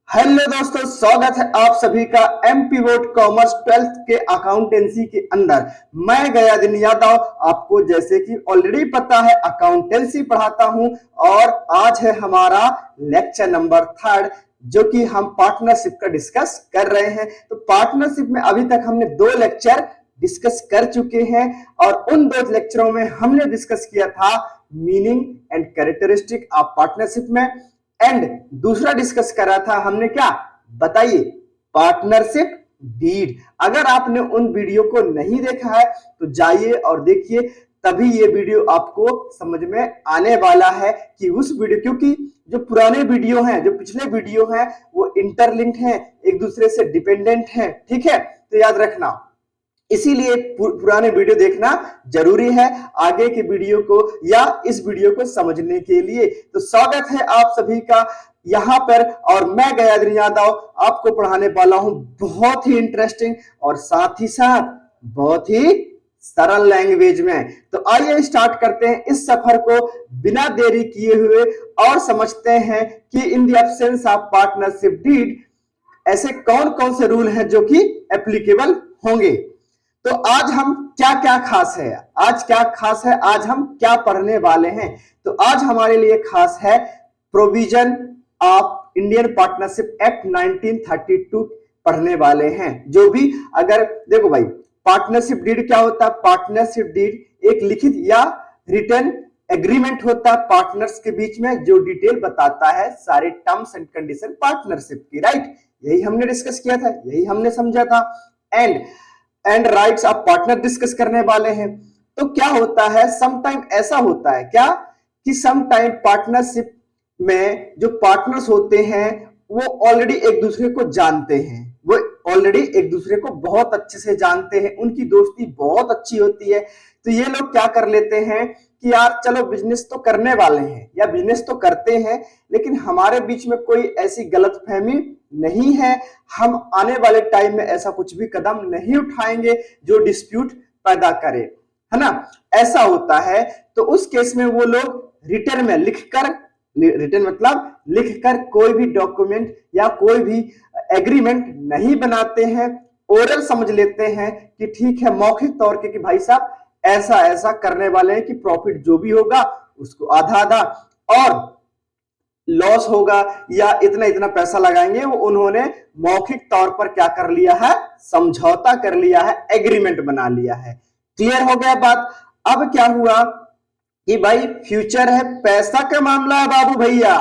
Hello दोस्तों, स्वागत है आप सभी का एम पिवोट कॉमर्स 12th के अकाउंटेंसी के अंदर। मैं गयादीन यादव, आपको जैसे कि ऑलरेडी पता है अकाउंटेंसी पढ़ाता हूं और आज है हमारा लेक्चर नंबर 3 जो कि हम पार्टनरशिप का डिस्कस कर रहे हैं। तो पार्टनरशिप में अभी तक हमने 2 लेक्चर डिस्कस कर चुके हैं और उन 2 लेक्चरों में हमने डिस्कस किया था meaning and characteristic of partnership में, एंड दूसरा डिस्कस करा था हमने क्या, बताइए, पार्टनरशिप डीड। अगर आपने उन वीडियो को नहीं देखा है तो जाइए और देखिए, तभी ये वीडियो आपको समझ में आने वाला है कि उस वीडियो, क्योंकि जो पुराने वीडियो हैं, जो पिछले वीडियो हैं, वो इंटरलिंक्ड हैं, एक दूसरे से डिपेंडेंट हैं। ठीक है, तो याद रखना, इसीलिए पुराने वीडियो देखना जरूरी है आगे की वीडियो को या इस वीडियो को समझने के लिए। तो स्वागत है आप सभी का यहां पर, और मैं गयादीन यादव आपको पढ़ाने वाला हूं बहुत ही इंटरेस्टिंग और साथ ही साथ बहुत ही सरल लैंग्वेज में। तो आइए स्टार्ट करते हैं इस सफर को बिना देरी किए हुए और समझते हैं कि in the absence of partnership deed ऐसे कौन कौन से रूल हैं जो कि एप्लीकेबल होंगे। तो आज हम क्या क्या खास है, आज क्या खास है, आज हम क्या पढ़ने वाले हैं। तो आज हमारे लिए खास है provision of Indian partnership act 1932 पढ़ने वाले हैं। जो भी, अगर देखो भाई, पार्टनरशिप डीड क्या होता है? पार्टनरशिप डीड एक लिखित या रिटन एग्रीमेंट होता है पार्टनर्स के बीच में, जो डिटेल बताता है सारे टर्म्स एंड कंडीशन पार्टनरशिप की। राइट, यही हमने डिस्कस किया था, यही हमने समझा था। And rights of partner discuss करने वाले हैं। तो क्या होता है, समटाइम ऐसा होता है क्या कि समटाइम पार्टनरशिप में जो पार्टनर्स होते हैं वो ऑलरेडी एक दूसरे को जानते हैं, वो ऑलरेडी एक दूसरे को बहुत अच्छे से जानते हैं, उनकी दोस्ती बहुत अच्छी होती है। तो ये लोग क्या कर लेते हैं कि यार चलो बिजनेस तो करने वाले हैं या बिजनेस तो करते हैं, लेकिन हमारे बीच में कोई ऐसी गलतफहमी नहीं है, हम आने वाले टाइम में ऐसा कुछ भी कदम नहीं उठाएंगे जो डिस्प्यूट पैदा करे, है ना, ऐसा होता है। तो उस केस में वो लोग रिटर्न में लिखकर, रिटर्न मतलब लिखकर कोई भी डॉक्यूमेंट या कोई भी एग्रीमेंट नहीं बनाते हैं, ओरल समझ लेते हैं कि ठीक है, मौखिक तौर के कि भाई साहब ऐसा ऐसा करने वाले हैं कि प्रॉफिट जो भी होगा उसको आधा आधा और लॉस होगा या इतना इतना पैसा लगाएंगे, वो उन्होंने मौखिक तौर पर क्या कर लिया है, समझौता कर लिया है, एग्रीमेंट बना लिया है। क्लियर हो गया बात। अब क्या हुआ कि भाई फ्यूचर है, पैसा का मामला है बाबू भैया।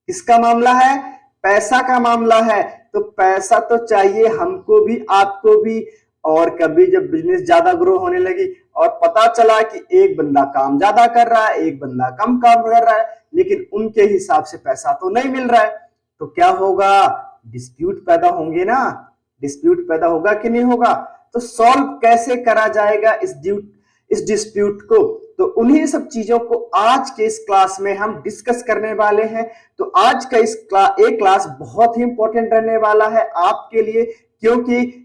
किसका मामला है? पैसा का मामला है। तो पैसा तो चाहिए हमको भी आपको भी। और कभी जब बिजनेस ज्यादा ग्रो होने लगी और पता चला कि एक बंदा काम ज्यादा कर रहा है, एक बंदा कम काम कर रहा है, लेकिन उनके हिसाब से पैसा तो नहीं मिल रहा है, तो क्या होगा? डिस्प्यूट पैदा होंगे ना। डिस्प्यूट पैदा होगा कि नहीं होगा? तो सॉल्व कैसे करा जाएगा इस डिस्प्यूट को? तो उन्हीं सब चीजों को आज के इस क्लास में हम डिस्कस करने वाले हैं। तो आज का एक क्लास बहुत ही इंपॉर्टेंट रहने वाला है आपके लिए, क्योंकि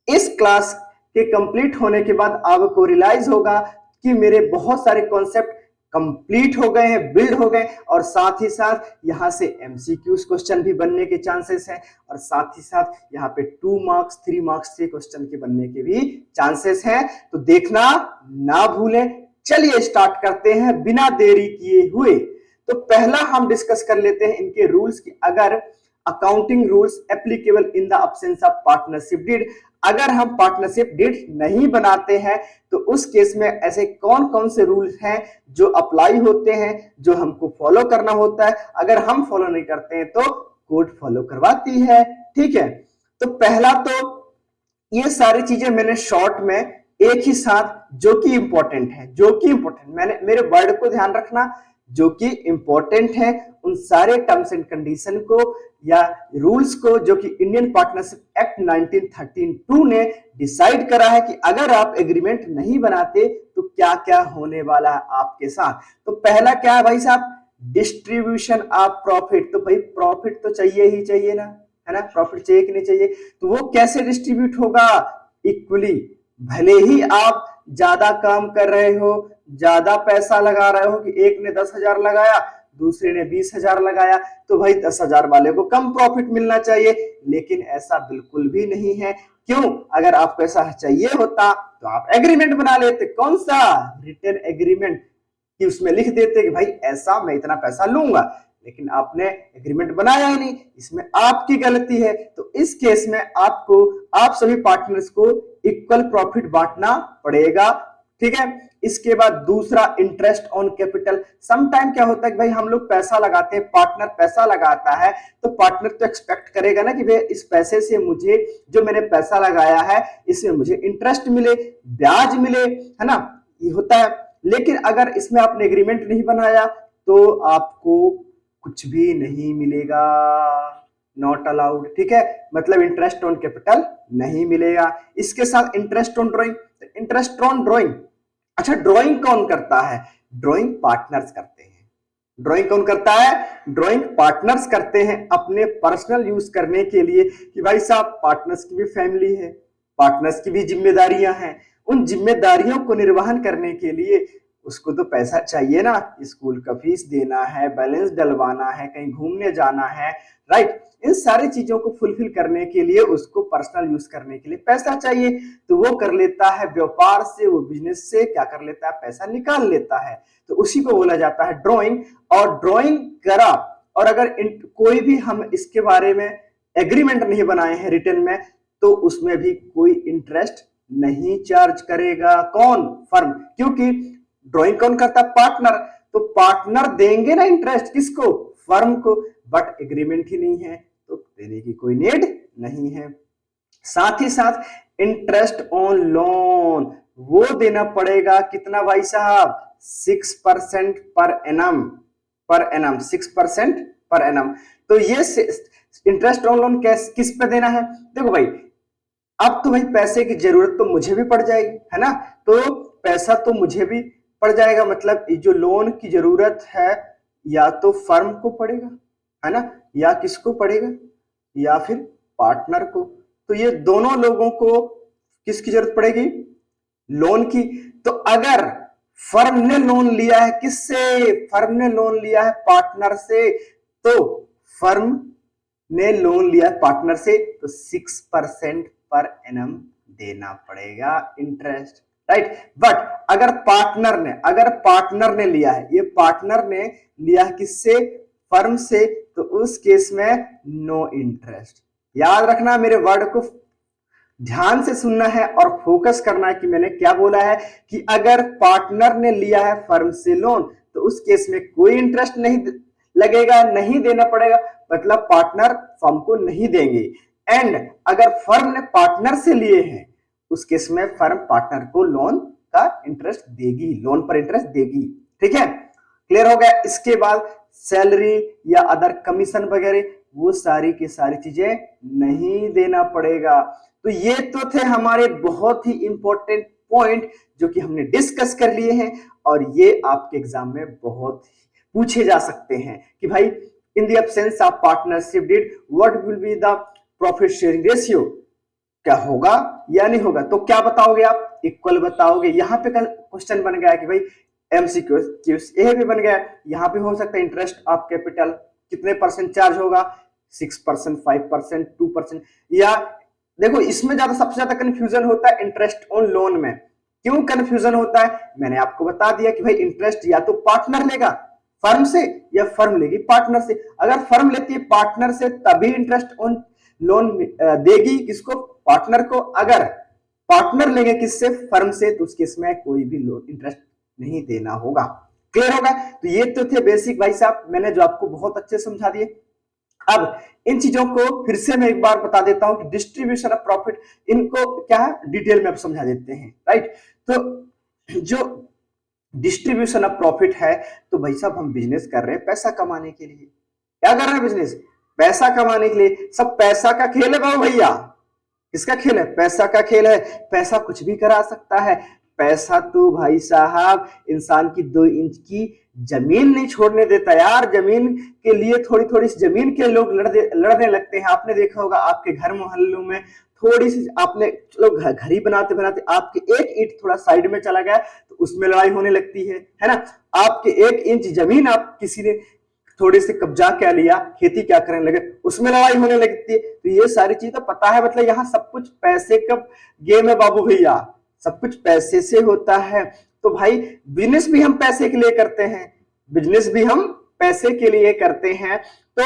इस क्लास के कंप्लीट होने के बाद आपको रियलाइज होगा कि मेरे बहुत सारे कॉन्सेप्ट कंप्लीट हो गए हैं, बिल्ड हो गए, और साथ ही साथ यहां से एमसीक्यूज क्वेश्चन भी बनने के चांसेस हैं, और साथ ही साथ यहाँ पे 2 मार्क्स 3 मार्क्स से क्वेश्चन के बनने के भी चांसेस हैं। तो देखना ना भूलें। चलिए स्टार्ट करते हैं बिना देरी किए हुए। तो पहला हम डिस्कस कर लेते हैं इनके रूल्स की। अगर accounting rules applicable in the absence of partnership deed, अगर हम पार्टनरशिप डीड नहीं बनाते हैं तो उस केस में ऐसे कौन कौन से रूल्स हैं जो अप्लाई होते हैं, जो हमको फॉलो करना होता है। अगर हम फॉलो नहीं करते हैं तो कोर्ट फॉलो करवाती है। ठीक है, तो पहला तो ये सारी चीजें मैंने शॉर्ट में एक ही साथ, जो कि इंपॉर्टेंट है, जो कि इंपॉर्टेंट, मैंने मेरे वर्ड को ध्यान रखना, जो कि इंपॉर्टेंट है, उन सारे टर्म्स एंड कंडीशन को या रूल्स को जो कि इंडियन पार्टनरशिप एक्ट 1932 ने डिसाइड करा है कि अगर आप एग्रीमेंट नहीं बनाते तो क्या क्या होने वाला है आपके साथ। तो पहला क्या है भाई साहब? Distribution of profit. तो भाई प्रॉफिट तो चाहिए ही चाहिए ना, है ना, प्रॉफिट चाहिए कि नहीं चाहिए? तो वो कैसे डिस्ट्रीब्यूट होगा? इक्वली। भले ही आप ज्यादा काम कर रहे हो, ज्यादा पैसा लगा रहे हो, कि एक ने 10,000 लगाया दूसरे ने 20,000 लगाया, तो भाई 10,000 वाले को कम प्रॉफिट मिलना चाहिए। लेकिन ऐसा बिल्कुल भी नहीं है। क्यों? अगर आपको ऐसा चाहिए होता तो आप एग्रीमेंट बना लेते। कौन सा? रिटर्न एग्रीमेंट, कि उसमें लिख देते कि भाई ऐसा मैं इतना पैसा लूंगा। लेकिन आपने एग्रीमेंट बनाया ही नहीं, इसमें आपकी गलती है। तो इस केस में आपको आप सभी पार्टनर्स को इक्वल प्रॉफिट बांटना पड़ेगा। ठीक है। इसके बाद दूसरा, interest on capital. Some time क्या होता है कि भाई हम लोग पैसा लगाते हैं, पार्टनर पैसा लगाता है, तो पार्टनर तो एक्सपेक्ट करेगा ना कि भाई इस पैसे से मुझे, जो मैंने पैसा लगाया है, इसमें मुझे इंटरेस्ट मिले, ब्याज मिले, है ना, ये होता है। लेकिन अगर इसमें आपने एग्रीमेंट नहीं बनाया तो आपको कुछ भी नहीं मिलेगा, नॉट अलाउड। ठीक है, मतलब इंटरेस्ट ऑन कैपिटल नहीं मिलेगा। इसके साथ interest on drawing, interest on drawing, अच्छा ड्राइंग कौन करता है? ड्राइंग पार्टनर्स करते हैं। ड्राइंग कौन करता है? ड्राइंग पार्टनर्स करते हैं अपने पर्सनल यूज करने के लिए, कि भाई साहब पार्टनर्स की भी फैमिली है, पार्टनर्स की भी जिम्मेदारियां हैं। उन जिम्मेदारियों को निर्वहन करने के लिए उसको तो पैसा चाहिए ना, स्कूल का फीस देना है, बैलेंस डलवाना है, कहीं घूमने जाना है, राइट। इन सारी चीजों को फुलफिल करने के लिए, उसको पर्सनल यूज करने के लिए पैसा चाहिए। तो वो कर लेता है व्यापार से, वो बिजनेस से क्या कर लेता है, पैसा निकाल लेता है। तो उसी को बोला जाता है ड्राइंग। और ड्राइंग करा, और अगर कोई भी हम इसके बारे में एग्रीमेंट नहीं बनाए हैं रिटर्न में, तो उसमें भी कोई इंटरेस्ट नहीं चार्ज करेगा। कौन? फर्म। क्योंकि ड्राइंग कौन करता है? पार्टनर। तो पार्टनर देंगे ना इंटरेस्ट, किसको? फर्म को। बट एग्रीमेंट ही नहीं है तो देने की कोई नीड नहीं है। साथ ही साथ इंटरेस्ट ऑन लोन वो देना पड़ेगा। कितना भाई साहब? 6% per annum, per annum 6% per annum. तो ये इंटरेस्ट ऑन लोन किस पे देना है? देखो भाई, अब तो भाई पैसे की जरूरत तो मुझे भी पड़ जाएगी, है ना, तो पैसा तो मुझे भी पड़ जाएगा। मतलब जो लोन की जरूरत है, या तो फर्म को पड़ेगा, है ना, या किसको पड़ेगा, या फिर पार्टनर को। तो ये दोनों लोगों को किसकी जरूरत पड़ेगी? लोन की। तो अगर फर्म ने लोन लिया है, किससे? फर्म ने लोन लिया है पार्टनर से। तो फर्म ने लोन लिया है पार्टनर से, तो 6% पर एनम देना पड़ेगा इंटरेस्ट, राइट। बट अगर पार्टनर ने लिया है, ये पार्टनर ने लिया है किससे? फर्म से, तो उस केस में नो इंटरेस्ट। याद रखना, मेरे वर्ड को ध्यान से सुनना है और फोकस करना है कि मैंने क्या बोला है, कि अगर पार्टनर ने लिया है फर्म से लोन, तो उस केस में कोई इंटरेस्ट नहीं लगेगा, नहीं देना पड़ेगा, मतलब पार्टनर फर्म को नहीं देंगे। एंड अगर फर्म ने पार्टनर से लिए हैं, उस केस में फर्म पार्टनर को लोन का इंटरेस्ट देगी, लोन पर इंटरेस्ट देगी। ठीक है, क्लियर हो गया। इसके बाद सैलरी या अदर कमीशन वगैरह, वो सारी की सारी चीजें नहीं देना पड़ेगा। तो ये तो थे हमारे बहुत ही इंपॉर्टेंट पॉइंट जो कि हमने डिस्कस कर लिए हैं, और ये आपके एग्जाम में बहुत पूछे जा सकते हैं कि भाई in the absence of partnership deed what will be the profit sharing ratio, क्या होगा या नहीं होगा। तो क्या बताओगे आप? इक्वल बताओगे। यहाँ पे क्वेश्चन बन गया कि भाई एमसीक्यू, ये भी बन गया। यहाँ पे हो सकता है इंटरेस्ट ऑफ कैपिटल कितने परसेंट चार्ज होगा, 6%, 5%, 2%। या देखो, इसमें ज्यादा सबसे ज्यादा कंफ्यूजन होता है इंटरेस्ट ऑन लोन में। क्यों कंफ्यूजन होता है? मैंने आपको बता दिया कि भाई इंटरेस्ट या तो पार्टनर लेगा फर्म से, या फर्म लेगी पार्टनर से। अगर फर्म लेती है पार्टनर से, तभी इंटरेस्ट ऑन लोन देगी किसको? पार्टनर को। अगर पार्टनर लेंगे किससे? फर्म से, तो उसके इसमें कोई भी लोन इंटरेस्ट नहीं देना होगा। क्लियर होगा? तो ये तो थे बेसिक भाई साहब, मैंने जो आपको बहुत अच्छे समझा दिए। अब इन चीजों को फिर से मैं एक बार बता देता हूं कि डिस्ट्रीब्यूशन ऑफ प्रॉफिट, इनको क्या है डिटेल में अब समझा देते हैं, राइट। तो जो डिस्ट्रीब्यूशन ऑफ प्रॉफिट है, तो भाई साहब हम बिजनेस कर रहे हैं पैसा कमाने के लिए। क्या कर रहे हैं? बिजनेस पैसा कमाने के लिए। सब पैसा का खेल है बाबू भैया। किसका खेल है? पैसा का खेल है। पैसा कुछ भी करा सकता है। पैसा तो भाई साहब इंसान की 2 इंच की जमीन नहीं छोड़ने देता यार। जमीन के लिए थोड़ी थोड़ी जमीन के लोग लड़ने लगते हैं। आपने देखा होगा आपके घर मोहल्लों में थोड़ी सी, आपने चलो घर ही बनाते बनाते आपके 1 ईंट थोड़ा साइड में चला गया तो उसमें लड़ाई होने लगती है ना। आपके 1 इंच जमीन आप किसी ने थोड़े से कब्जा क्या लिया, खेती क्या करने लगे, उसमें लड़ाई होने लगती है। तो ये सारी चीज तो पता है, मतलब यहाँ सब कुछ पैसे का गेम है बाबू भैया, सब कुछ पैसे से होता है। तो भाई बिजनेस भी हम पैसे के लिए करते हैं, बिजनेस भी हम पैसे के लिए करते हैं। तो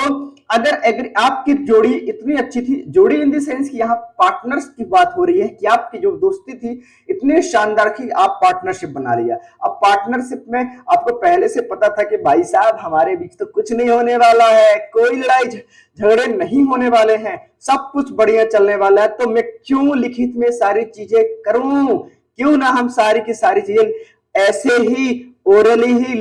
अगर आपकी जोड़ी इतनी अच्छी थी, जोड़ी इन द सेंस कि यहाँ पार्टनर्स की बात हो रही है कि आपकी जो दोस्ती थी इतनी शानदार थी, आप पार्टनरशिप बना लिया। अब पार्टनरशिप में आपको पहले से पता था कि भाई साहब हमारे बीच तो कुछ नहीं होने वाला है, कोई लड़ाई झगड़े नहीं होने वाले हैं, सब कुछ बढ़िया चलने वाला है, तो मैं क्यों लिखित में सारी चीजें करूं, क्यों ना हम सारी की सारी चीजें ऐसे ही ओरली ही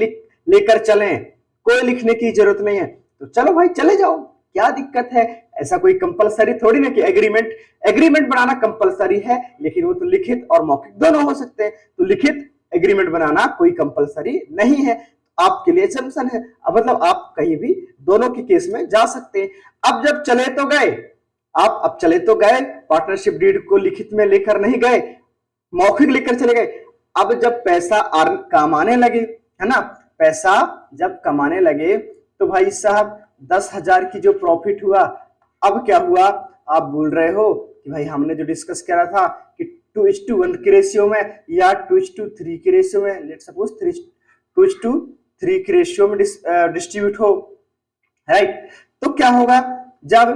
लेकर चलें, कोई लिखने की जरूरत नहीं है। तो चलो भाई चले जाओ, क्या दिक्कत है। ऐसा कोई कंपलसरी थोड़ी ना कि एग्रीमेंट बनाना कंपलसरी है, लेकिन वो तो लिखित और मौखिक दोनों हो सकते हैं। तो लिखित एग्रीमेंट बनाना कोई कंपलसरी नहीं है, आपके लिए एग्जम्पशन है। अब मतलब आप कहीं भी दोनों के केस में जा सकते हैं। अब जब चले तो गए, आप अब चले तो गए, पार्टनरशिप डीड को लिखित में लेकर नहीं गए, मौखिक लेकर चले गए। अब जब पैसा कमाने लगे, है ना, पैसा जब कमाने लगे तो भाई साहब 10,000 की जो प्रॉफिट हुआ, अब क्या हुआ, आप बोल रहे हो कि भाई हमने जो डिस्कस करा था कि 2:1 के रेशियो में या 2:3 के रेशियो में, लेट सपोज 2:3 के रेशियो में डिस्ट्रीब्यूट हो, राइट। तो क्या होगा, जब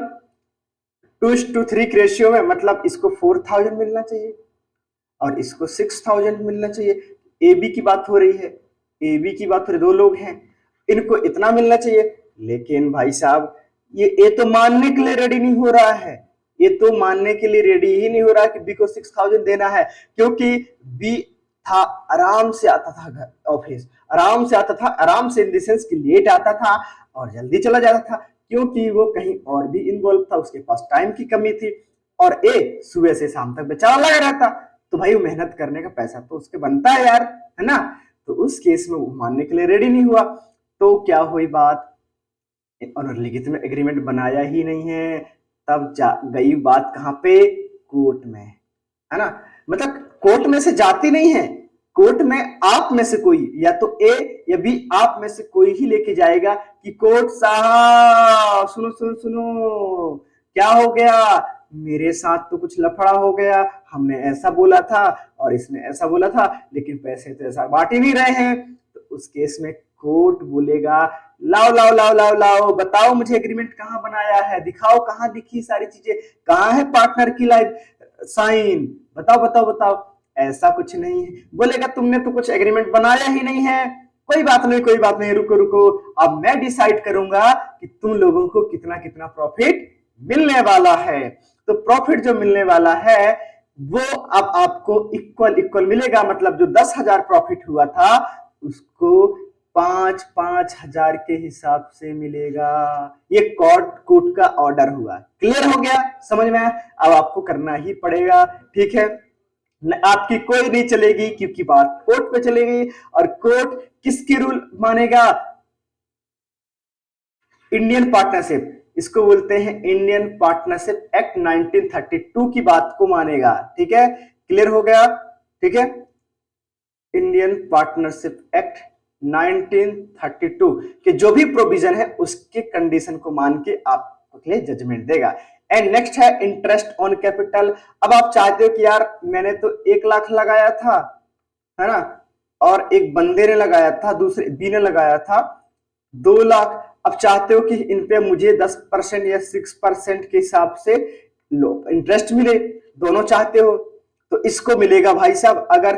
2:3 के रेशियो में, मतलब इसको 4,000 मिलना चाहिए और इसको 6,000 मिलना चाहिए। ए बी की बात हो रही है, ए बी की बात हो रही, दो लोग हैं, इनको इतना मिलना चाहिए। लेकिन भाई साहब ये तो मानने के लिए रेडी नहीं हो रहा है, ये तो मानने के लिए रेडी ही नहीं हो रहा है कि बी को 6,000 देना है, क्योंकि बी था आराम से आता था घर ऑफिस, आराम से आता था, आराम से इन द सेंस कि लेट आता था और जल्दी चला जाता था, क्योंकि वो कहीं और भी इन्वॉल्व था, उसके पास टाइम की कमी थी। और ए सुबह से शाम तक बेचारा लगा रहता, तो भाई वो मेहनत करने का पैसा तो उसके बनता है यार, है ना। तो उस केस में वो मानने के लिए रेडी नहीं हुआ। तो क्या हुई बात, और लिखित में एग्रीमेंट बनाया ही नहीं है, तब गई बात कहां पे, कोर्ट में, है ना। मतलब कोर्ट में से जाती नहीं है, कोर्ट में आप में से कोई, या तो ए या बी, आप में से कोई ही लेके जाएगा कि कोर्ट साहब सुनो सुनो सुनो, क्या हो गया, मेरे साथ तो कुछ लफड़ा हो गया, हमने ऐसा बोला था और इसने ऐसा बोला था, लेकिन पैसे तो ऐसा बांट ही नहीं रहे हैं। तो उस केस में कोर्ट बोलेगा लाओ लाओ लाओ लाओ लाओ, बताओ मुझे एग्रीमेंट कहां बनाया है, दिखाओ कहां दिखी सारी चीजें, कहां है पार्टनर की लाइफ साइन, बताओ बताओ बताओ। ऐसा कुछ नहीं है, बोलेगा तुमने तो कुछ एग्रीमेंट बनाया ही नहीं है, कोई बात नहीं कोई बात नहीं, रुको रुको, अब मैं डिसाइड करूंगा कि तुम लोगों को कितना कितना प्रॉफिट मिलने वाला है। तो प्रॉफिट जो मिलने वाला है वो अब आपको इक्वल इक्वल मिलेगा, मतलब जो 10,000 प्रॉफिट हुआ था उसको 5,000 के हिसाब से मिलेगा। ये कोर्ट का ऑर्डर हुआ, क्लियर हो गया, समझ में आया। अब आपको करना ही पड़ेगा, ठीक है, आपकी कोई नहीं चलेगी, क्योंकि बात कोर्ट पे चलेगी। और कोर्ट किसकी रूल मानेगा, इंडियन पार्टनरशिप, इसको बोलते हैं इंडियन पार्टनरशिप एक्ट 1932 की बात को मानेगा, ठीक है, क्लियर हो गया, ठीक है। इंडियन पार्टनरशिप एक्ट 1932 के जो भी प्रोविजन है उसके कंडीशन को मान के आपको लिए जजमेंट देगा। एंड नेक्स्ट है इंटरेस्ट ऑन कैपिटल। अब आप चाहते हो कि यार मैंने तो 1 लाख लगाया था, है ना, और एक बंदे ने लगाया था, दूसरे बी ने लगाया था 2 लाख, अब चाहते हो कि इन पे मुझे 10% या 6% के हिसाब से इंटरेस्ट मिले, दोनों चाहते हो। तो इसको मिलेगा भाई साहब अगर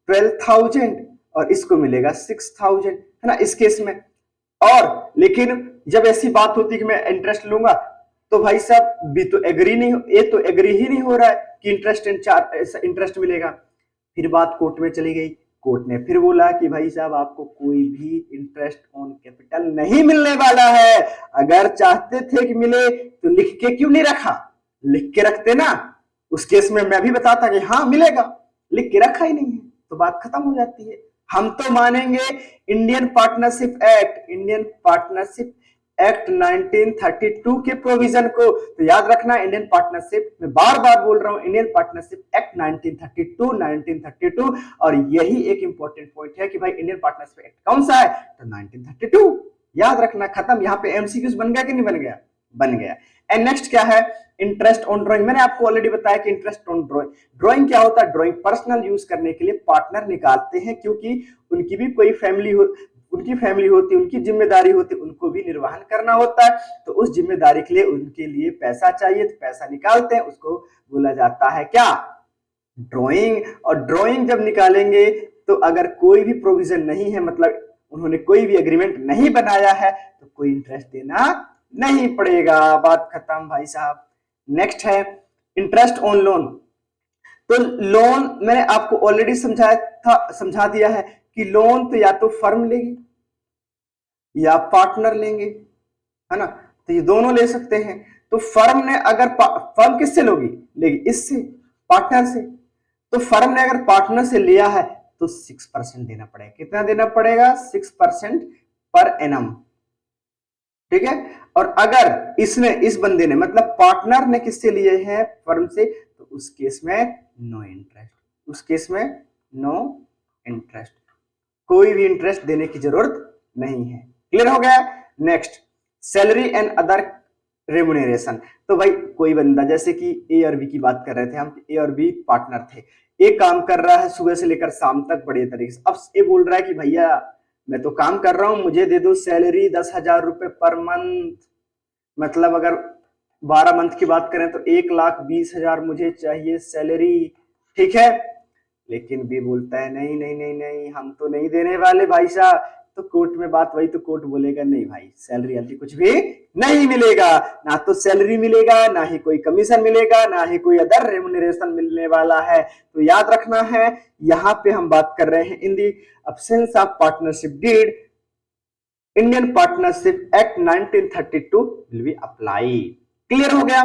12,000 और इसको मिलेगा 6,000, है ना, इस केस में। और लेकिन जब ऐसी बात होती कि मैं इंटरेस्ट लूंगा, तो भाई साहब बी तो एग्री नहीं, ए तो एग्री ही नहीं हो रहा है कि इंटरेस्ट मिलेगा। फिर बात कोर्ट में चली गई, कोर्ट ने फिर बोला कि भाई साहब आपको कोई भी इंटरेस्ट ऑन कैपिटल नहीं मिलने वाला है, अगर चाहते थे कि मिले तो लिख के क्यों नहीं रखा, लिख के रखते ना, उस केस में मैं भी बताता कि हाँ मिलेगा, लिख के रखा ही नहीं है, तो बात खत्म हो जाती है। हम तो मानेंगे इंडियन पार्टनरशिप एक्ट 1932 के प्रोविजन को। तो याद रखना, इंडियन पार्टनरशिप, मैं बार बार बोल रहा हूं, इंडियन पार्टनरशिप एक्ट 1932 और यही एक इंपॉर्टेंट पॉइंट है कि भाई इंडियन पार्टनरशिप एक्ट कौन सा है, तो 1932। याद रखना, खत्म। यहाँ पे एमसीक्यूज बन गया कि नहीं बन गया? बन गया। एंड नेक्स्ट क्या है? Interest on drawing. मैंने आपको ऑलरेडी बताया कि इंटरेस्ट ऑन ड्राइंग, ड्राइंग क्या होता है? ड्राइंग पर्सनल यूज करने के लिए पार्टनर निकालते हैं, क्योंकि उनकी भी कोई फैमिली हो, उनकी फैमिली होती, उनकी जिम्मेदारी होती, उनको भी निर्वहन करना होता है, तो उस जिम्मेदारी के लिए उनके लिए पैसा चाहिए, तो पैसा निकालते हैं, उसको बोला जाता है क्या? ड्राइंग। और ड्राइंग जब निकालेंगे तो अगर कोई भी प्रोविजन नहीं है, मतलब उन्होंने कोई भी एग्रीमेंट नहीं बनाया है, तो कोई इंटरेस्ट देना नहीं पड़ेगा। बात खत्म भाई साहब। नेक्स्ट है इंटरेस्ट ऑन लोन। तो लोन मैंने आपको ऑलरेडी समझाया था, समझा दिया है कि लोन तो या तो फर्म लेगी या पार्टनर लेंगे, है ना? तो ये दोनों ले सकते हैं। तो फर्म ने अगर फर्म किससे लोगी? लेगी इससे, पार्टनर से। तो फर्म ने अगर पार्टनर से लिया है तो 6% देना पड़ेगा। कितना देना पड़ेगा? 6% पर एनम, ठीक है। और अगर इसने, इस बंदे ने, मतलब पार्टनर ने किससे लिए हैं? फर्म से, तो उस केस में नो इंटरेस्ट, उस केस में नो इंटरेस्ट, कोई भी इंटरेस्ट देने की जरूरत नहीं है। क्लियर हो गया? Next, salary and other remuneration. तो भाई कोई बंदा, जैसे कि ए और बी की बात कर रहे थे हम, ए और बी पार्टनर थे, ए काम कर रहा है सुबह से लेकर शाम तक बढ़िया तरीके से। अब ए बोल रहा है कि भैया मैं तो काम कर रहा हूं, मुझे दे दो सैलरी 10,000 रुपए पर मंथ, मतलब अगर 12 मंथ की बात करें तो 1,20,000 मुझे चाहिए सैलरी, ठीक है। लेकिन बी बोलता है नहीं नहीं नहीं नहीं, हम तो नहीं देने वाले भाई साहब। तो कोर्ट में बात वही, तो कोर्ट बोलेगा नहीं भाई, सैलरी आदि कुछ भी नहीं मिलेगा, ना तो सैलरी मिलेगा, ना ही कोई कमीशन मिलेगा, ना ही कोई अदर रेमुनरेशन मिलने वाला है। तो याद रखना है, यहाँ पे हम बात कर रहे हैं in the absence of partnership deed, Indian partnership act 1932 will be apply. Clear हो गया?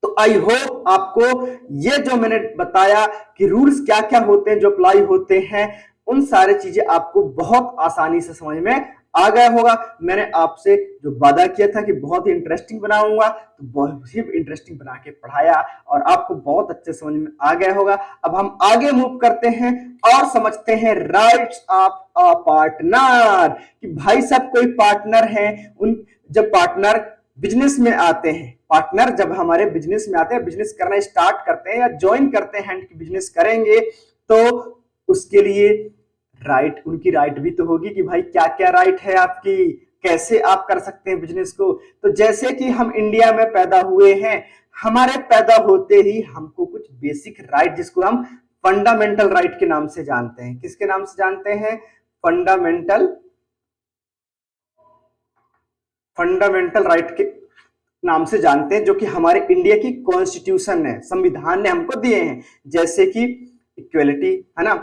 तो आई होप आपको ये जो मैंने बताया कि रूल्स क्या क्या होते हैं जो अप्लाई होते हैं, उन सारी चीजें आपको बहुत आसानी से समझ में आ गया होगा। मैंने आपसे जो वादा किया था कि बहुत ही इंटरेस्टिंग बनाऊंगा, तो बहुत ही इंटरेस्टिंग बना के पढ़ाया और आपको बहुत अच्छे समझ में आ गया होगा। अब हम आगे मूव करते हैं और समझते हैं राइट्स ऑफ अ पार्टनर, कि भाई साहब कोई पार्टनर है, उन जब पार्टनर बिजनेस में आते हैं, पार्टनर जब हमारे बिजनेस में आते हैं, बिजनेस करना स्टार्ट करते हैं या ज्वाइन करते हैं कि बिजनेस करेंगे, तो उसके लिए राइट, उनकी राइट भी तो होगी कि भाई क्या क्या राइट है आपकी, कैसे आप कर सकते हैं बिजनेस को। तो जैसे कि हम इंडिया में पैदा हुए हैं, हमारे पैदा होते ही हमको कुछ बेसिक राइट, जिसको हम फंडामेंटल राइट के नाम से जानते हैं, किसके नाम से जानते हैं? फंडामेंटल राइट के नाम से जानते हैं, जो कि हमारे इंडिया की कॉन्स्टिट्यूशन ने, संविधान ने हमको दिए हैं। जैसे कि इक्वेलिटी, है ना,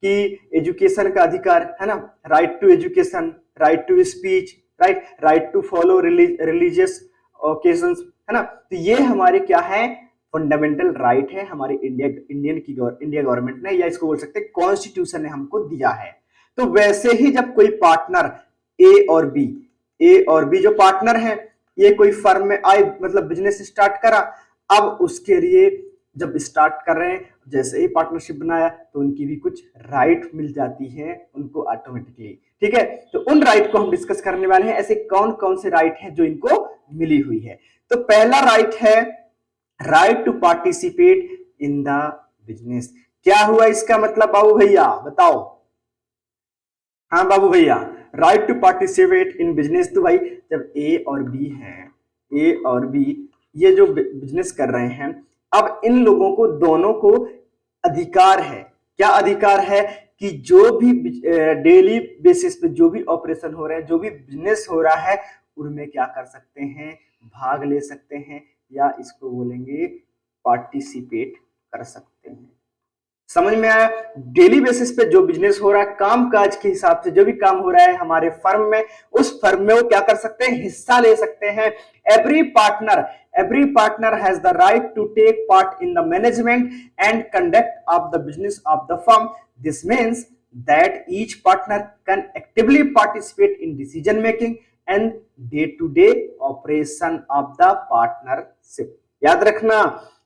कि एजुकेशन का अधिकार, है ना, right to education, right to speech, right to follow religious occasions, है ना। तो ये हमारे क्या है? फंडामेंटल राइट है, हमारे इंडिया गवर्नमेंट ने, या इसको बोल सकते हैं कॉन्स्टिट्यूशन ने हमको दिया है। तो वैसे ही जब कोई पार्टनर ए और बी जो पार्टनर है, ये कोई फर्म में आए, मतलब बिजनेस स्टार्ट करा, अब उसके लिए जब स्टार्ट कर रहे हैं, जैसे ही पार्टनरशिप बनाया, तो उनकी भी कुछ राइट मिल जाती है उनको ऑटोमेटिकली, ठीक है। तो उन राइट को हम डिस्कस करने वाले हैं, ऐसे कौन कौन से राइट हैं जो इनको मिली हुई है। तो पहला राइट है right to participate in the business. क्या हुआ इसका मतलब बाबू भैया, बताओ? हाँ बाबू भैया, right to participate in business. तो भाई जब ए और बी है, ए और बी ये जो बिजनेस कर रहे हैं, अब इन लोगों को, दोनों को अधिकार है, क्या अधिकार है? कि जो भी डेली बेसिस पे जो भी ऑपरेशन हो रहे हैं, जो भी बिजनेस हो रहा है, उनमें क्या कर सकते हैं? भाग ले सकते हैं, या इसको बोलेंगे पार्टिसिपेट कर सकते हैं। समझ में आया? डेली बेसिस पे जो बिजनेस हो रहा है, काम काज के हिसाब से जो भी काम हो रहा है हमारे फर्म में, उस फर्म में वो क्या कर सकते हैं? हिस्सा ले सकते हैं। Every partner has the right to take part in the management and conduct of the business of the firm. This means that each partner can actively participate in decision making and day to day operation of the partnership। याद रखना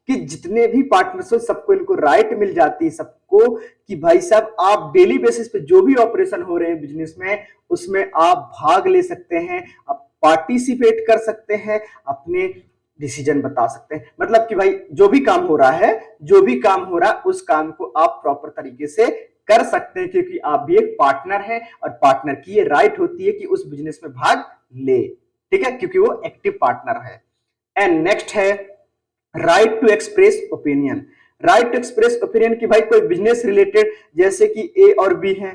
कि जितने भी partners हो सबको इनको right मिल जाती है सबको कि भाई साहब आप डेली बेसिस पे जो भी ऑपरेशन हो रहे हैं बिजनेस में उसमें आप भाग ले सकते हैं, आप पार्टिसिपेट कर सकते हैं, अपने डिसीजन बता सकते हैं। मतलब कि भाई जो भी काम हो रहा है, जो भी काम हो रहा है उस काम को आप प्रॉपर तरीके से कर सकते हैं क्योंकि आप भी एक पार्टनर हैं और पार्टनर की ये राइट होती है कि उस बिजनेस में भाग ले, ठीक है, क्योंकि वो एक्टिव पार्टनर है। एंड नेक्स्ट है right to express opinion. Right to express opinion की भाई कोई बिजनेस रिलेटेड, जैसे कि ए और बी है,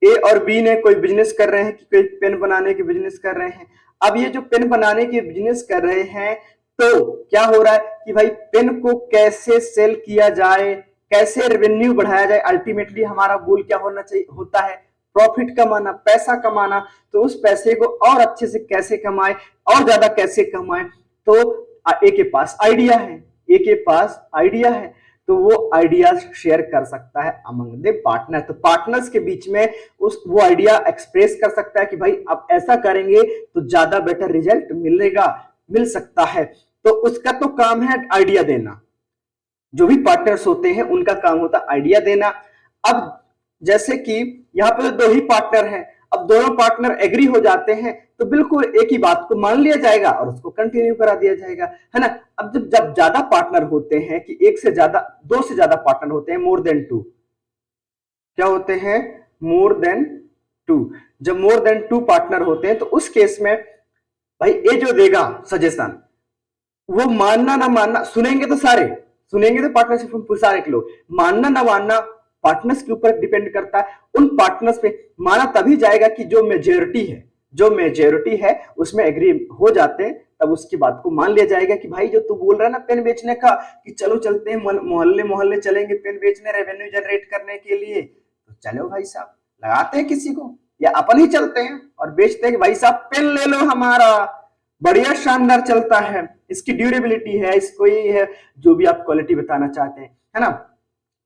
ए और बी ने कोई बिजनेस कर रहे हैं कि कोई पेन बनाने की बिजनेस कर रहे हैं। अब ये जो पेन बनाने की बिजनेस कर रहे हैं तो क्या हो रहा है कि भाई पेन को कैसे सेल किया जाए, कैसे रेवेन्यू बढ़ाया जाए, अल्टीमेटली हमारा गोल क्या होना चाहिए होता है, प्रॉफिट कमाना, पैसा कमाना। तो उस पैसे को और अच्छे से कैसे कमाए और ज्यादा कैसे कमाए, तो ए के पास आइडिया है, ए के पास आइडिया है तो वो आइडिया शेयर कर सकता है अमंग द पार्टनर। तो पार्टनर्स के बीच में उस वो आइडिया एक्सप्रेस कर सकता है कि भाई आप ऐसा करेंगे तो ज्यादा बेटर रिजल्ट मिलेगा, मिल सकता है। तो उसका तो काम है आइडिया देना, जो भी पार्टनर्स होते हैं उनका काम होता है आइडिया देना। अब जैसे कि यहाँ पे दो ही पार्टनर हैं, अब दोनों पार्टनर एग्री हो जाते हैं तो बिल्कुल एक ही बात को मान लिया जाएगा और उसको कंटिन्यू करा दिया जाएगा, है ना। अब जब जब ज्यादा पार्टनर होते हैं कि एक से ज्यादा, दो से ज्यादा पार्टनर होते हैं, मोर देन टू, क्या होते हैं, मोर देन टू, जब मोर देन टू पार्टनर होते हैं तो उस केस में भाई ये जो देगा सजेशन वो मानना ना मानना, सुनेंगे तो सारे, सुनेंगे तो पार्टनरशिप में सारे के लोग, मानना ना मानना पार्टनर्स के ऊपर डिपेंड करता है। उन पार्टनर्स पे माना तभी जाएगा कि जो मेजोरिटी है, जो मेजोरिटी है उसमें एग्री हो जाते हैं, तब उसकी बात को मान लिया जाएगा कि भाई जो तू बोल रहा है ना पेन बेचने का कि चलो चलते हैं मोहल्ले मोहल्ले चलेंगे पेन बेचने रेवेन्यू जनरेट करने के लिए, तो चलो भाई साहब लगाते हैं किसी को या अपन ही चलते हैं और बेचते हैं कि भाई साहब पेन ले लो हमारा, बढ़िया शानदार चलता है, इसकी ड्यूरेबिलिटी है, इसको ये है, जो भी आप क्वालिटी बताना चाहते हैं, है ना।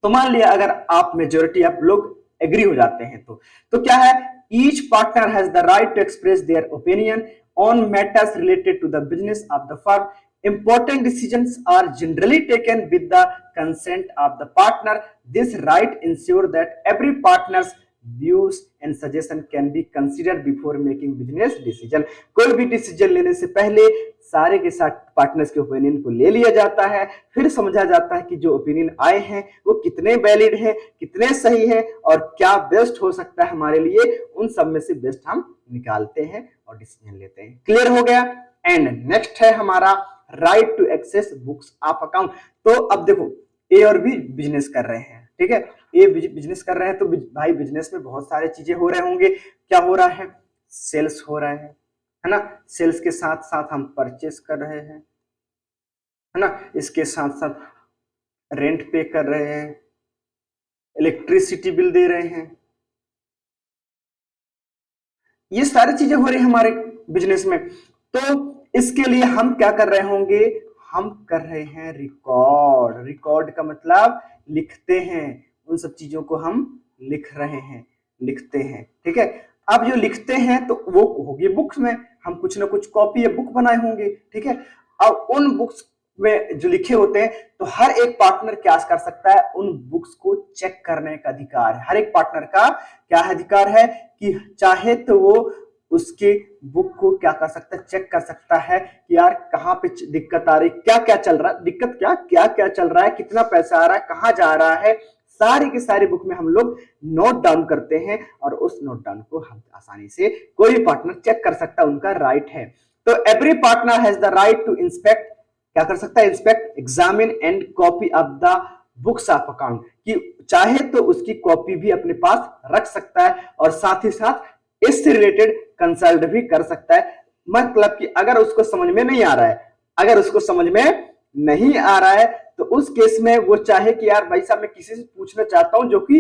तो मान लिया अगर आप मेजोरिटी आप लोग एग्री हो जाते हैं तो क्या है, each partner has the right to express their opinion on matters related to the business of the firm. Important decisions are generally taken with the consent of the partner. This right ensure that every partner's views and suggestion can be considered before making business decision. कोई भी decision लेने से पहले सारे के साथ partners के opinion को ले लिया जाता है, फिर समझा जाता है कि जो ओपिनियन आए हैं वो कितने वैलिड हैं, कितने सही हैं और क्या बेस्ट हो सकता है हमारे लिए, उन सब में से बेस्ट हम निकालते हैं और डिसीजन लेते हैं। क्लियर हो गया। एंड नेक्स्ट है हमारा right to access books of account. तो अब देखो ए और बी बिजनेस कर रहे हैं, ठीक है, ए बिजनेस कर रहे हैं तो भाई बिजनेस में बहुत सारे चीजें हो रहे होंगे, क्या हो रहा है, सेल्स हो रहा है ना, सेल्स के साथ साथ हम परचेस कर रहे हैं, है ना, इसके साथ साथ रेंट पे कर रहे हैं, इलेक्ट्रिसिटी बिल दे रहे हैं, ये सारी चीजें हो रही है हमारे बिजनेस में। तो इसके लिए हम क्या कर रहे होंगे, हम कर रहे हैं रिकॉर्ड। रिकॉर्ड का मतलब लिखते हैं, उन सब चीजों को हम लिख रहे हैं, लिखते हैं, ठीक है। अब जो लिखते हैं तो वो होगी बुक्स में, हम कुछ ना कुछ कॉपी या बुक बनाए होंगे, ठीक है। अब उन बुक्स में जो लिखे होते हैं तो हर एक पार्टनर क्या कर सकता है, उन बुक्स को चेक करने का अधिकार है। हर एक पार्टनर का क्या अधिकार है कि चाहे तो वो उसके बुक को क्या कर सकता है, चेक कर सकता है कि यार कहाँ पे दिक्कत आ रही, क्या क्या चल रहा है, दिक्कत क्या क्या क्या चल रहा है, कितना पैसा आ रहा है, कहाँ जा रहा है, सारी की सारी बुक में हम लोग नोट डाउन करते हैं और उस नोट डाउन को हम आसानी से कोई भी पार्टनर चेक कर सकता है, उनका राइट है। तो every partner has the right to inspect, क्या कर सकता है, inspect, examine and copy of the books of account, कि चाहे तो उसकी कॉपी भी अपने पास रख सकता है और साथ ही साथ इससे रिलेटेड कंसल्ट भी कर सकता है। मतलब कि अगर उसको समझ में नहीं आ रहा है, अगर उसको समझ में नहीं आ रहा है तो उस केस में वो चाहे कि यार भाई साहब मैं किसी से पूछना चाहता हूं जो कि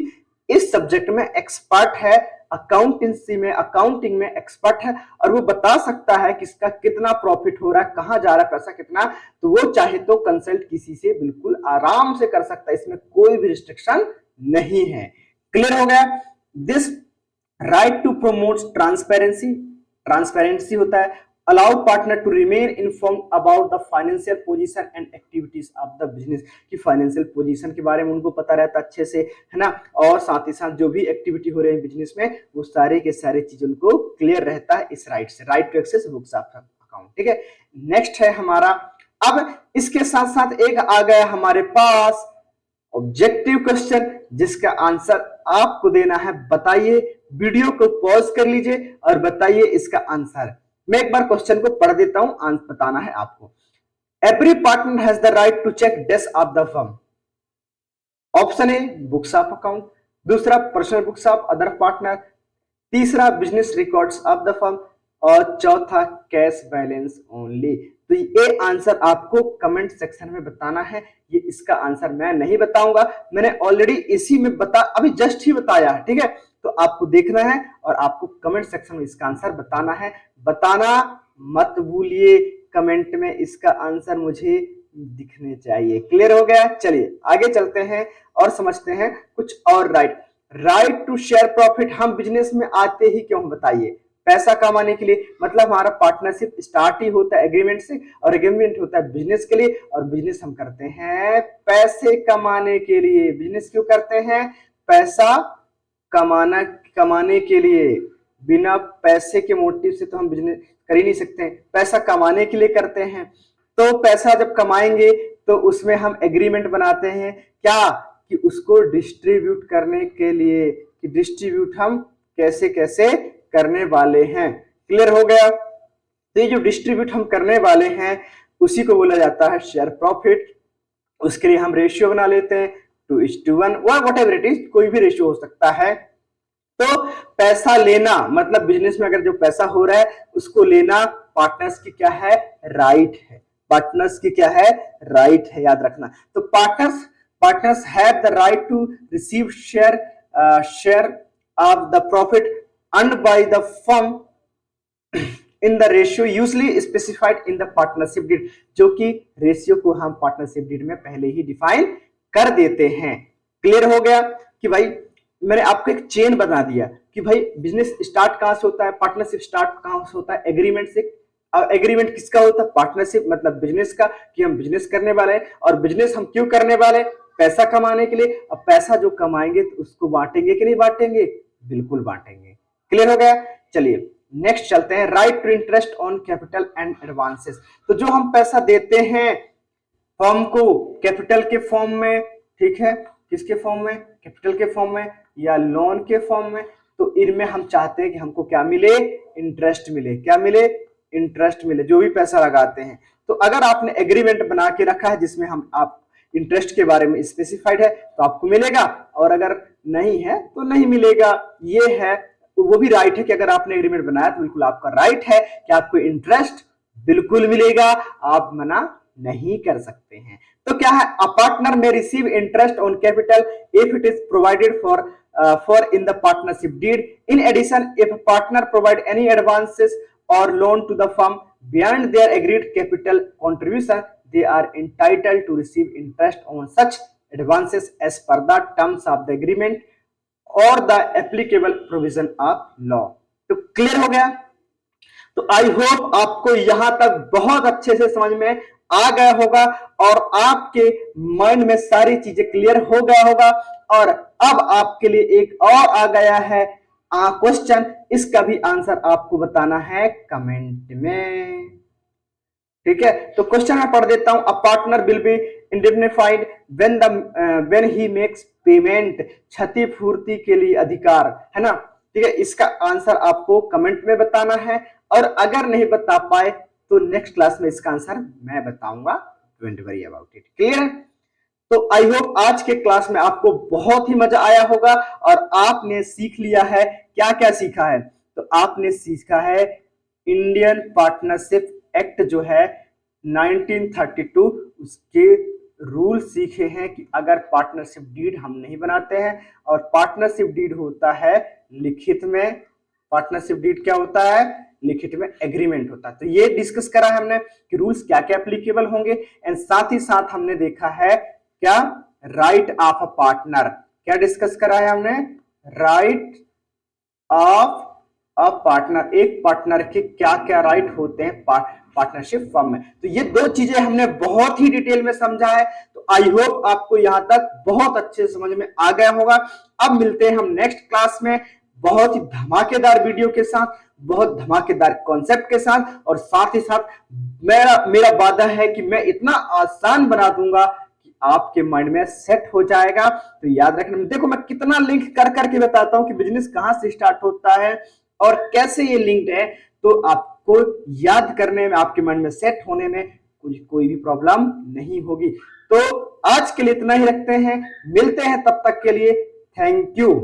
इस सब्जेक्ट में एक्सपर्ट है, अकाउंटेंसी में, अकाउंटिंग में एक्सपर्ट है और वो बता सकता है कि इसका कितना प्रॉफिट हो रहा है, कहां जा रहा है पैसा कितना, तो वो चाहे तो कंसल्ट किसी से बिल्कुल आराम से कर सकता है, इसमें कोई भी रिस्ट्रिक्शन नहीं है। क्लियर हो गया। This right to promote transparency, transparency होता है allow partner to remain inform about the financial position and activities of the business, कि फाइनेंशियल पोजीशन के बारे में उनको पता रहता अच्छे से, है ना, और साथ ही साथ जो भी एक्टिविटी हो रही है बिजनेस में वो सारे के सारे चीज उनको क्लियर रहता है इस राइट से, right to access books of account. ठीक है, नेक्स्ट है हमारा, अब इसके साथ साथ एक आ गया हमारे पास ऑब्जेक्टिव क्वेश्चन, जिसका आंसर आपको देना है। बताइए, वीडियो को पॉज कर लीजिए और बताइए इसका आंसर। मैं एक बार क्वेश्चन को पढ़ देता हूं, आंसर बताना है आपको। Every partner has the right to check dates of the firm. Option A books of account, दूसरा personal books of other partner, तीसरा business records of the firm, और चौथा कैश बैलेंस ओनली। तो ये आंसर आपको कमेंट सेक्शन में बताना है। ये इसका आंसर मैं नहीं बताऊंगा, मैंने ऑलरेडी इसी में अभी जस्ट ही बताया है। ठीक है, तो आपको देखना है और आपको कमेंट सेक्शन में इसका आंसर बताना है। बताना मत भूलिए, कमेंट में इसका आंसर मुझे दिखने चाहिए। क्लियर हो गया? चलिए आगे चलते हैं और समझते हैं कुछ और। राइट टू शेयर प्रॉफिट हम बिजनेस में आते ही क्यों, बताइए? पैसा कमाने के लिए, मतलब हमारा पार्टनरशिप स्टार्ट ही होता है एग्रीमेंट से, और एग्रीमेंट होता है बिजनेस के लिए, और बिजनेस हम करते हैं पैसे कमाने के लिए। बिजनेस क्यों करते हैं? पैसा कमाने के लिए। बिना पैसे के मोटिव से तो हम बिजनेस कर ही नहीं सकते, पैसा कमाने के लिए करते हैं। तो पैसा जब कमाएंगे तो उसमें हम एग्रीमेंट बनाते हैं, क्या कि उसको डिस्ट्रीब्यूट करने के लिए, कि डिस्ट्रीब्यूट हम कैसे कैसे करने वाले हैं। क्लियर हो गया? तो ये जो डिस्ट्रीब्यूट हम करने वाले हैं उसी को बोला जाता है शेयर प्रॉफिट। उसके लिए हम रेशियो बना लेते हैं 2:1, वट एवर इट इज, कोई भी रेशियो हो सकता है। तो पैसा लेना मतलब बिजनेस में अगर जो पैसा हो रहा है उसको लेना पार्टनर्स की क्या है? राइट है। पार्टनर्स की क्या है? राइट है, याद रखना। तो partners have the right to receive share of the profit earned by the firm in the ratio usually specified in the partnership deed, जो कि रेशियो को हम पार्टनरशिप डीड में पहले ही डिफाइन कर देते हैं। क्लियर हो गया कि भाई मैंने आपको एक चेन बना दिया कि भाई बिजनेस स्टार्ट कहां से होता है, पार्टनरशिप स्टार्ट कहां से होता है? एग्रीमेंट से। एग्रीमेंट किसका होता है? पार्टनरशिप मतलब बिजनेस का, कि हम बिजनेस करने वाले हैं। और बिजनेस हम क्यों करने वाले? पैसा कमाने के लिए। अब पैसा जो कमाएंगे तो उसको बांटेंगे कि नहीं बांटेंगे? बिल्कुल बांटेंगे। क्लियर हो गया? चलिए नेक्स्ट चलते हैं। Right to interest on capital and advances. तो जो हम पैसा देते हैं फर्म को कैपिटल के फॉर्म में, ठीक है, किसके फॉर्म में? कैपिटल के फॉर्म में या लोन के फॉर्म में, तो इनमें हम चाहते हैं कि हमको क्या मिले? इंटरेस्ट मिले। क्या मिले? इंटरेस्ट मिले, जो भी पैसा लगाते हैं। तो अगर आपने एग्रीमेंट बना के रखा है जिसमें हम आप इंटरेस्ट के बारे में स्पेसिफाइड है तो आपको मिलेगा, और अगर नहीं है तो नहीं मिलेगा। ये है, तो वो भी राइट है कि अगर आपने एग्रीमेंट बनाया तो बिल्कुल आपका राइट है कि आपको इंटरेस्ट बिल्कुल मिलेगा, आप मना नहीं कर सकते हैं। तो क्या है? A partner may receive interest on capital if it is provided for in the partnership deed. In addition if partner provide any advances और loan to the firm beyond their agreed capital contribution, they are entitled to receive interest on such advances as per the terms of the agreement और the applicable provision of law. तो clear हो गया? तो I hope आपको यहां तक बहुत अच्छे से समझ में आ गया होगा और आपके माइंड में सारी चीजें क्लियर हो गया होगा। और अब आपके लिए एक और आ गया है क्वेश्चन, इसका भी आंसर आपको बताना है कमेंट में। ठीक है, तो क्वेश्चन मैं पढ़ देता हूं। A partner will be indemnified when he makes payment, क्षतिपूर्ति के लिए अधिकार, है ना। ठीक है, इसका आंसर आपको कमेंट में बताना है, और अगर नहीं बता पाए तो नेक्स्ट क्लास में इसका आंसर मैं बताऊंगा। Don't worry about it. Clear है? तो आई होप आज के क्लास में आपको बहुत ही मजा आया होगा और आपने सीख लिया है। क्या क्या सीखा है? तो आपने सीखा है इंडियन पार्टनरशिप एक्ट जो है 1932, उसके रूल सीखे हैं कि अगर पार्टनरशिप डीड हम नहीं बनाते हैं, और पार्टनरशिप डीड होता है लिखित में। पार्टनरशिप डीड क्या होता है? लिखित में एग्रीमेंट होता है। तो ये डिस्कस करा है हमने कि रूल्स क्या क्या एप्लीकेबल होंगे, एंड साथ ही साथ हमने देखा है क्या? Right of a partner. क्या डिस्कस करा है हमने? राइट ऑफ पार्टनर, एक पार्टनर के क्या क्या राइट होते हैं पार्टनरशिप फर्म में। तो ये दो चीजें हमने बहुत ही डिटेल में समझा है। तो आई होप आपको यहां तक बहुत अच्छे समझ में आ गया होगा। अब मिलते हैं हम नेक्स्ट क्लास में बहुत ही धमाकेदार वीडियो के साथ, बहुत धमाकेदार कॉन्सेप्ट के साथ, और साथ ही साथ मेरा वादा है कि मैं इतना आसान बना दूंगा कि आपके माइंड में सेट हो जाएगा। तो याद रखना, देखो मैं कितना लिंक कर करके बताता हूं कि बिजनेस कहां से स्टार्ट होता है और कैसे ये लिंक्ड है। तो आपको याद करने में, आपके माइंड में सेट होने में कोई भी प्रॉब्लम नहीं होगी। तो आज के लिए इतना ही रखते हैं, मिलते हैं तब तक के लिए, थैंक यू।